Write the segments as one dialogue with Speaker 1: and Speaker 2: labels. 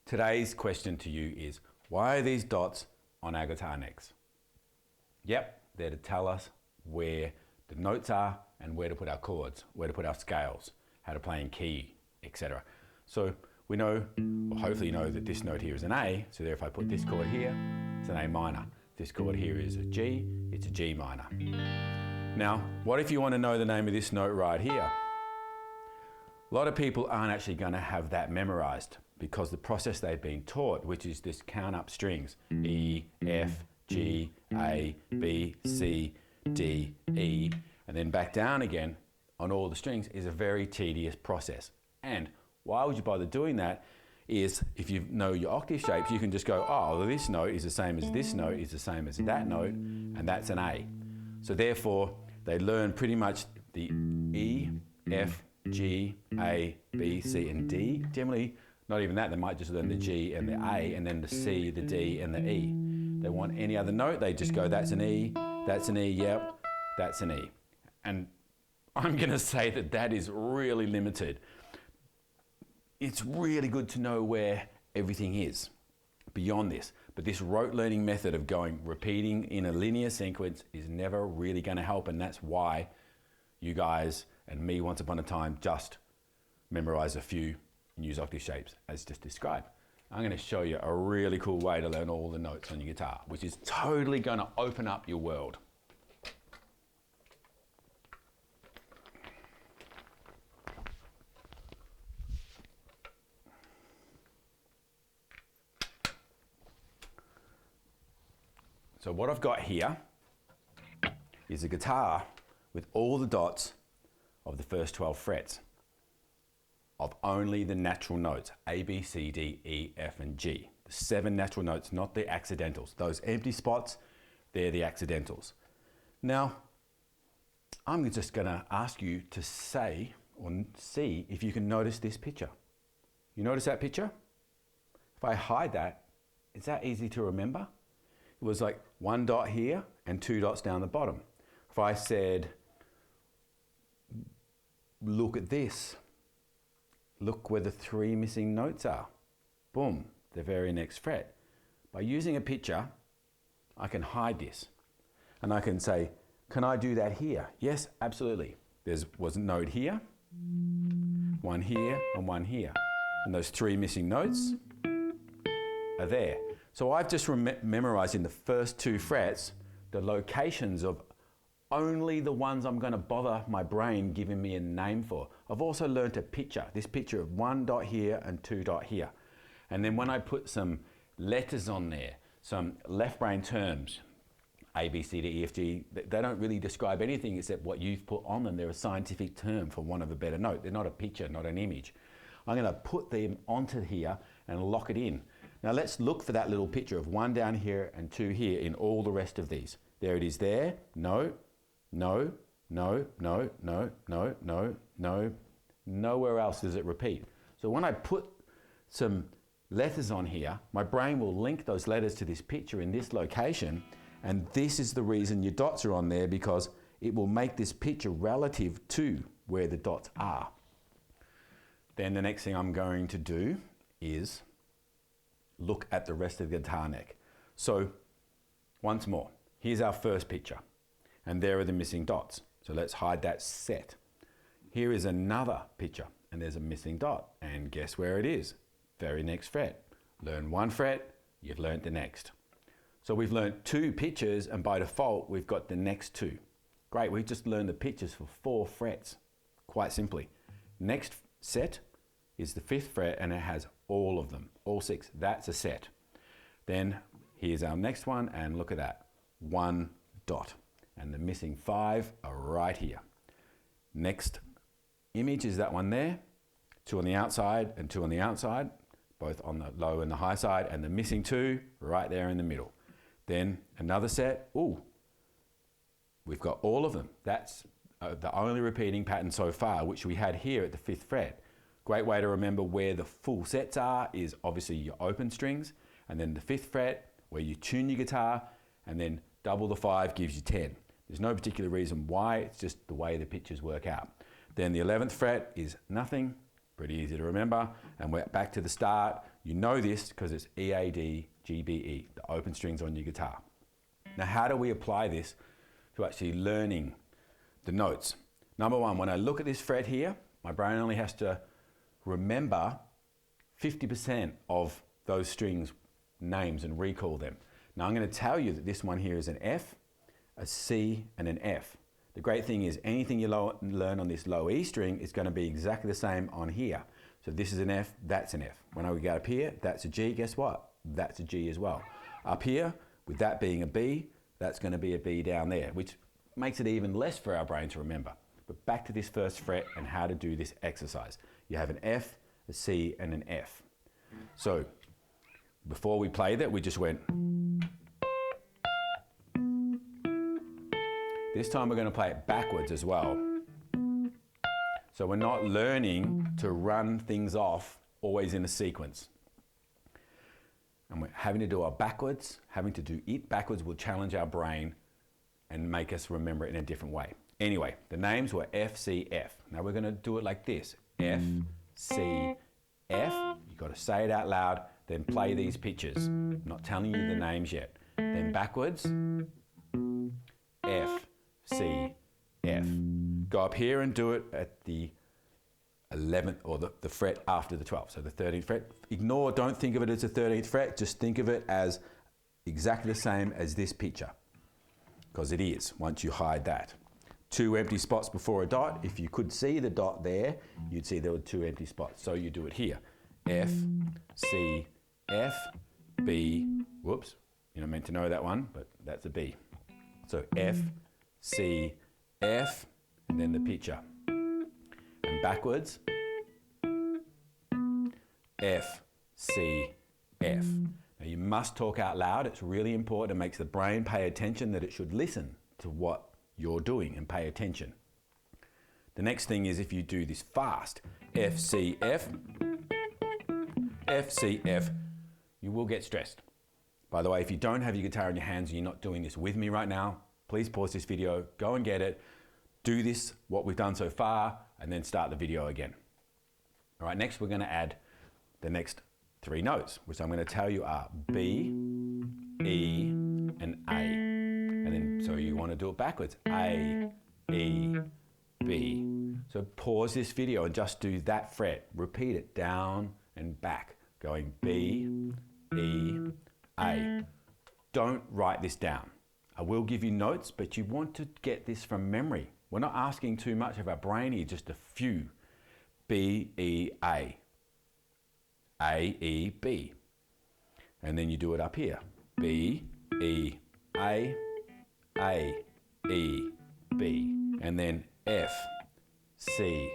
Speaker 1: Today's question to you is, why are these dots on our guitar necks? Yep, they're to tell us where the notes are and where to put our chords, where to put our scales, how to play in key, etc. So we know, or hopefully know, that this note here is an A, so there if I put this chord here, it's an A minor. This chord here is a G, it's a G minor. Now, what if you want to know the name of this note right here? A lot of people aren't actually going to have that memorized because the process they've been taught, which is this count up strings, E, F, G, A, B, C, D, E, and then back down again on all the strings, is a very tedious process. And why would you bother doing that is, if you know your octave shapes, you can just go, oh, well, this note is the same as this note, is the same as that note, and that's an A. So therefore, they learn pretty much the E, F, G, A, B, C, and D. Generally, not even that, they might just learn the G and the A, and then the C, the D, and the E. They want any other note, they just go, that's an E, yep, that's an E. And I'm going to say that that is really limited. It's really good to know where everything is beyond this. But this rote learning method of repeating in a linear sequence is never really going to help, and that's why you guys and me once upon a time just memorize a few and use octave shapes as just described. I'm going to show you a really cool way to learn all the notes on your guitar, which is totally going to open up your world. So what I've got here is a guitar with all the dots of the first 12 frets of only the natural notes, A, B, C, D, E, F, and G. The 7 natural notes, not the accidentals. Those empty spots, they're the accidentals. Now, I'm just gonna ask you to say or see if you can notice this picture. You notice that picture? If I hide that, is that easy to remember? It was like 1 dot here and 2 dots down the bottom. If I said, look at this, look where the 3 missing notes are. Boom, the very next fret. By using a picture, I can hide this. And I can say, can I do that here? Yes, absolutely. There was a note here, 1 here, and 1 here. And those 3 missing notes are there. So I've just memorized in the first 2 frets the locations of only the ones I'm going to bother my brain giving me a name for. I've also learned a picture, this picture of 1 dot here and 2 dot here. And then when I put some letters on there, some left brain terms, A, B, C, D, E, F, G, they don't really describe anything except what you've put on them. They're a scientific term, for want of a better note. They're not a picture, not an image. I'm going to put them onto here and lock it in. Now let's look for that little picture of 1 down here and 2 here in all the rest of these. There it is there. No, no, no, no, no, no, no, no. Nowhere else does it repeat. So when I put some letters on here, my brain will link those letters to this picture in this location, and this is the reason your dots are on there, because it will make this picture relative to where the dots are. Then the next thing I'm going to do is look at the rest of the guitar neck. So once more, here's our first picture, and there are the missing dots. So let's hide that set. Here is another picture, and there's a missing dot, and guess where it is? Very next fret. Learn 1 fret, you've learned the next. So we've learned 2 pictures, and by default, we've got the next 2. Great, we've just learned the pictures for 4 frets, quite simply. Next set is the 5th fret, and it has all of them, all 6. That's a set. Then here's our next one, and look at that, 1 dot. And the missing 5 are right here. Next image is that one there, 2 on the outside and 2 on the outside, both on the low and the high side, and the missing 2 right there in the middle. Then another set, ooh, we've got all of them. That's the only repeating pattern so far, which we had here at the 5th fret. Great way to remember where the full sets are is obviously your open strings, and then the 5th fret where you tune your guitar, and then double the 5 gives you 10. There's no particular reason why, it's just the way the pictures work out. Then the 11th fret is nothing, pretty easy to remember, and we're back to the start. You know this because it's E, A, D, G, B, E, the open strings on your guitar. Now, how do we apply this to actually learning the notes? Number one, when I look at this fret here, my brain only has to remember 50% of those strings names and recall them. Now I'm going to tell you that this one here is an F, a C, and an F. The great thing is anything you learn on this low E string is going to be exactly the same on here. So this is an F, that's an F. When I get up here, that's a G, guess what? That's a G as well. Up here, with that being a B, that's going to be a B down there, which makes it even less for our brain to remember. But back to this first fret and how to do this exercise. You have an F, a C, and an F. So before we played that, we just went. This time we're going to play it backwards as well. So we're not learning to run things off always in a sequence. And we're having to do our backwards, having to do it backwards will challenge our brain and make us remember it in a different way. Anyway, the names were F, C, F. Now we're going to do it like this. F, C, F. You've got to say it out loud, then play these pitches. I'm not telling you the names yet. Then backwards, F, C, F. Go up here and do it at the 11th or the fret after the 12th. So the 13th fret. Ignore, don't think of it as a 13th fret. Just think of it as exactly the same as this picture. Because it is, once you hide that. 2 empty spots before a dot. If you could see the dot there, you'd see there were 2 empty spots. So you do it here. F, C, F, B. Whoops, you're not meant to know that one, but that's a B. So F, C, F, and then the picture. And backwards, F, C, F. Now you must talk out loud. It's really important. It makes the brain pay attention that it should listen to what you're doing and pay attention. The next thing is if you do this fast, F, C, F, F, C, F, you will get stressed. By the way, if you don't have your guitar in your hands and you're not doing this with me right now, please pause this video, go and get it, do this, what we've done so far, and then start the video again. All right, next we're going to add the next 3 notes, which I'm going to tell you are B, E, and A. And then, so you want to do it backwards. A, E, B. So pause this video and just do that fret. Repeat it down and back, going B, E, A. Don't write this down. I will give you notes, but you want to get this from memory. We're not asking too much of our brain here, just a few. B, E, A. A, E, B. And then you do it up here. B, E, A, E, B. And then F, C,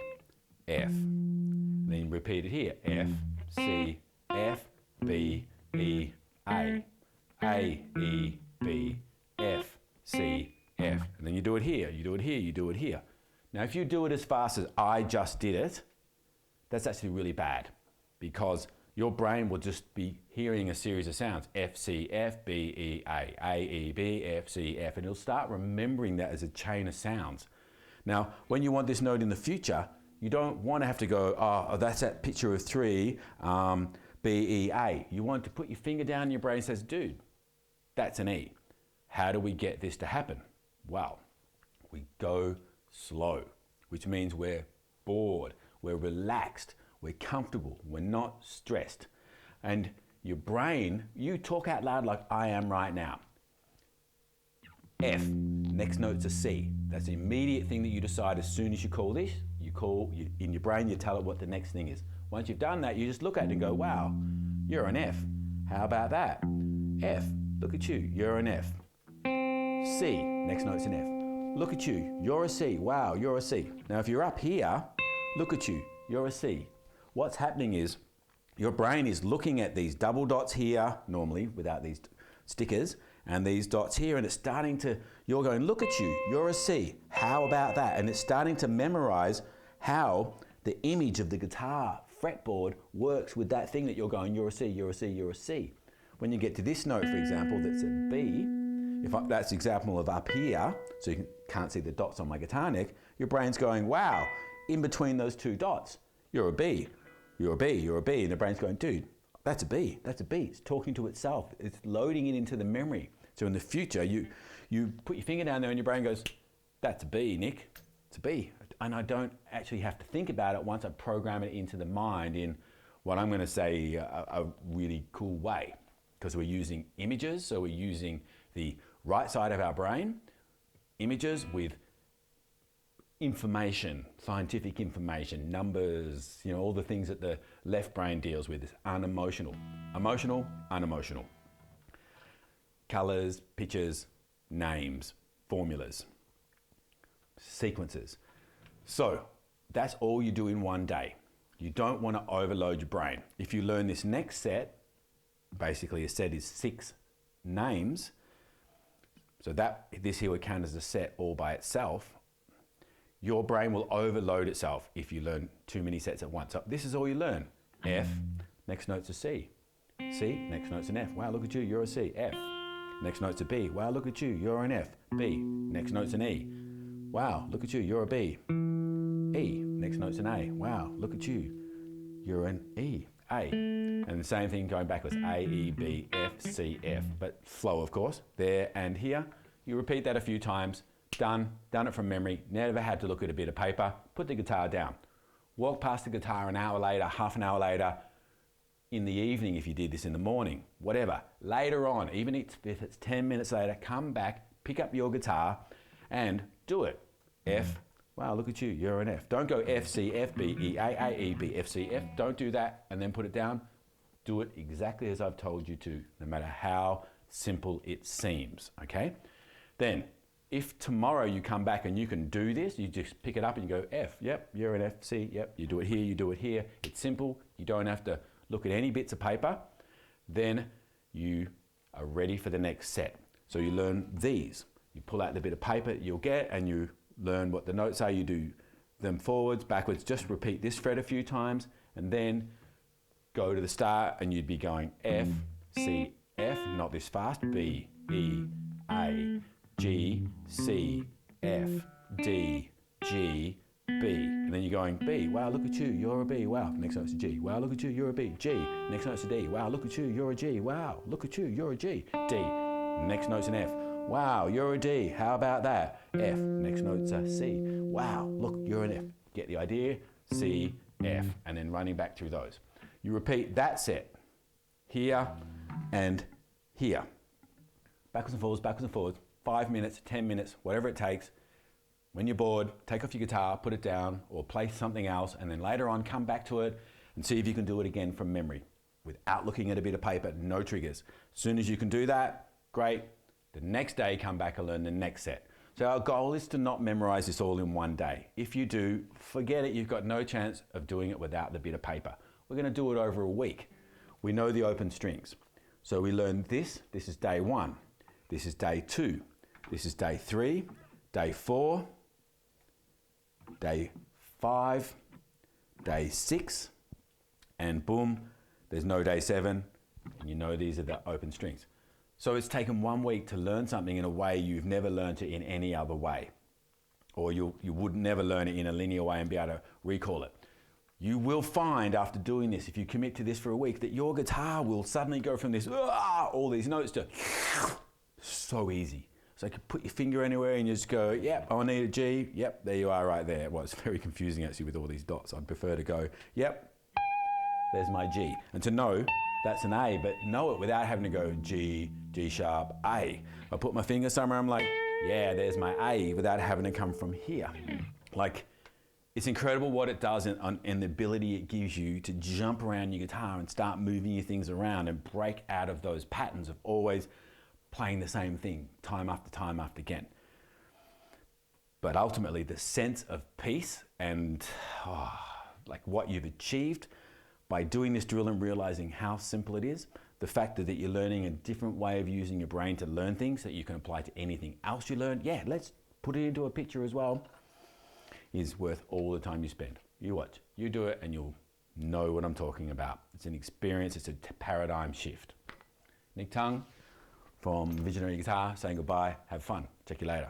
Speaker 1: F. And then you repeat it here. F, C, F, B, E, A. A, E, B, F, C, F. And then you do it here, you do it here, you do it here. Now if you do it as fast as I just did it, that's actually really bad because your brain will just be hearing a series of sounds. F, C, F, B, E, A, E, B, F, C, F, and it'll start remembering that as a chain of sounds. Now, when you want this note in the future, you don't want to have to go, oh, that's that picture of 3, B, E, A. You want to put your finger down in your brain and says, dude, that's an E. How do we get this to happen? Well, we go slow, which means we're bored, we're relaxed, we're comfortable, we're not stressed. And your brain, you talk out loud like I am right now. F, next note's a C. That's the immediate thing that you decide as soon as you call this. In your brain, you tell it what the next thing is. Once you've done that, you just look at it and go, wow, you're an F. How about that? F, look at you, you're an F. C, next note's an F. Look at you, you're a C. Wow, you're a C. Now if you're up here, look at you, you're a C. What's happening is your brain is looking at these double dots here, normally without these stickers, and these dots here, and it's starting to, you're going, look at you, you're a C. How about that? And it's starting to memorize how the image of the guitar fretboard works with that thing that you're going, you're a C, you're a C, you're a C. When you get to this note, for example, that's a B, that's the example of up here, so you can't see the dots on my guitar neck, your brain's going, wow, in between those 2 dots, you're a B, you're a B, you're a B, and the brain's going, dude, That's a B. That's a B. It's talking to itself. It's loading it into the memory. So in the future, you put your finger down there and your brain goes, that's a B, Nick. It's a B. And I don't actually have to think about it once I program it into the mind in what I'm going to say a really cool way. Because we're using images, so we're using the right side of our brain, images with information, scientific information, numbers, all the things that the left brain deals with is unemotional. Emotional, unemotional. Colors, pictures, names, formulas, sequences. So that's all you do in one day. You don't want to overload your brain. If you learn this next set, basically a set is 6 names, so this here would count as a set all by itself. Your brain will overload itself if you learn too many sets at once. So this is all you learn. F, next note's a C. C, next note's an F. Wow, look at you, you're a C. F, next note's a B. Wow, look at you, you're an F. B, next note's an E. Wow, look at you, you're a B. E, next note's an A. Wow, look at you, you're an E. A. And the same thing going backwards. A, E, B, F, C, F. But flow, of course. There and here. You repeat that a few times. Done it from memory. Never had to look at a bit of paper. Put the guitar down. Walk past the guitar an hour later, half an hour later, in the evening if you did this in the morning, whatever. Later on, even if it's 10 minutes later, come back, pick up your guitar and do it. F. Wow, look at you, you're an F. Don't go F, C, F, B, E, A, E, B, F, C, F. Don't do that and then put it down. Do it exactly as I've told you to, no matter how simple it seems, okay? Then, if tomorrow you come back and you can do this, you just pick it up and you go F, yep, you're an F, C, yep, you do it here, you do it here. It's simple, you don't have to look at any bits of paper. Then you are ready for the next set. So you learn these. You pull out the bit of paper you'll get and you learn what the notes are, you do them forwards, backwards, just repeat this fret a few times and then go to the start and you'd be going F, C, F, not this fast, B, E, A, G, C, F, D, G, B. And then you're going B, wow, look at you, you're a B, wow, next note's a G, wow, look at you, you're a B, G, next note's a D, wow, look at you, you're a G, wow, look at you, you're a G, D, next note's an F. Wow, you're a D. How about that? F. Next note's a C. Wow, look, you're an F. Get the idea? C, F, and then running back through those. You repeat that set here and here. Backwards and forwards, 5 minutes, 10 minutes, whatever it takes. When you're bored, take off your guitar, put it down, or play something else, and then later on come back to it and see if you can do it again from memory without looking at a bit of paper, no triggers. As soon as you can do that, great. The next day, come back and learn the next set. So our goal is to not memorize this all in one day. If you do, forget it. You've got no chance of doing it without the bit of paper. We're going to do it over a week. We know the open strings. So we learn this. This is day 1. This is day 2. This is day 3, day 4, day 5, day 6, and boom, there's no day 7. And you know these are the open strings. So it's taken 1 week to learn something in a way you've never learned it in any other way. Or you would never learn it in a linear way and be able to recall it. You will find after doing this, if you commit to this for a week, that your guitar will suddenly go from this, all these notes to so easy. So you can put your finger anywhere and you just go, yep, I need a G. Yep, there you are right there. Well, it's very confusing actually with all these dots. I'd prefer to go, yep, there's my G. And to know that's an A, but know it without having to go G, G sharp, A. I put my finger somewhere, I'm like, yeah, there's my A, without having to come from here. Like, it's incredible what it does and the ability it gives you to jump around your guitar and start moving your things around and break out of those patterns of always playing the same thing time after time after again. But ultimately, the sense of peace and like what you've achieved by doing this drill and realizing how simple it is, the fact that you're learning a different way of using your brain to learn things that you can apply to anything else you learn, yeah, let's put it into a picture as well, is worth all the time you spend. You watch, you do it, and you'll know what I'm talking about. It's an experience, it's a paradigm shift. Nick Tung from Visionary Guitar saying goodbye, have fun. Check you later.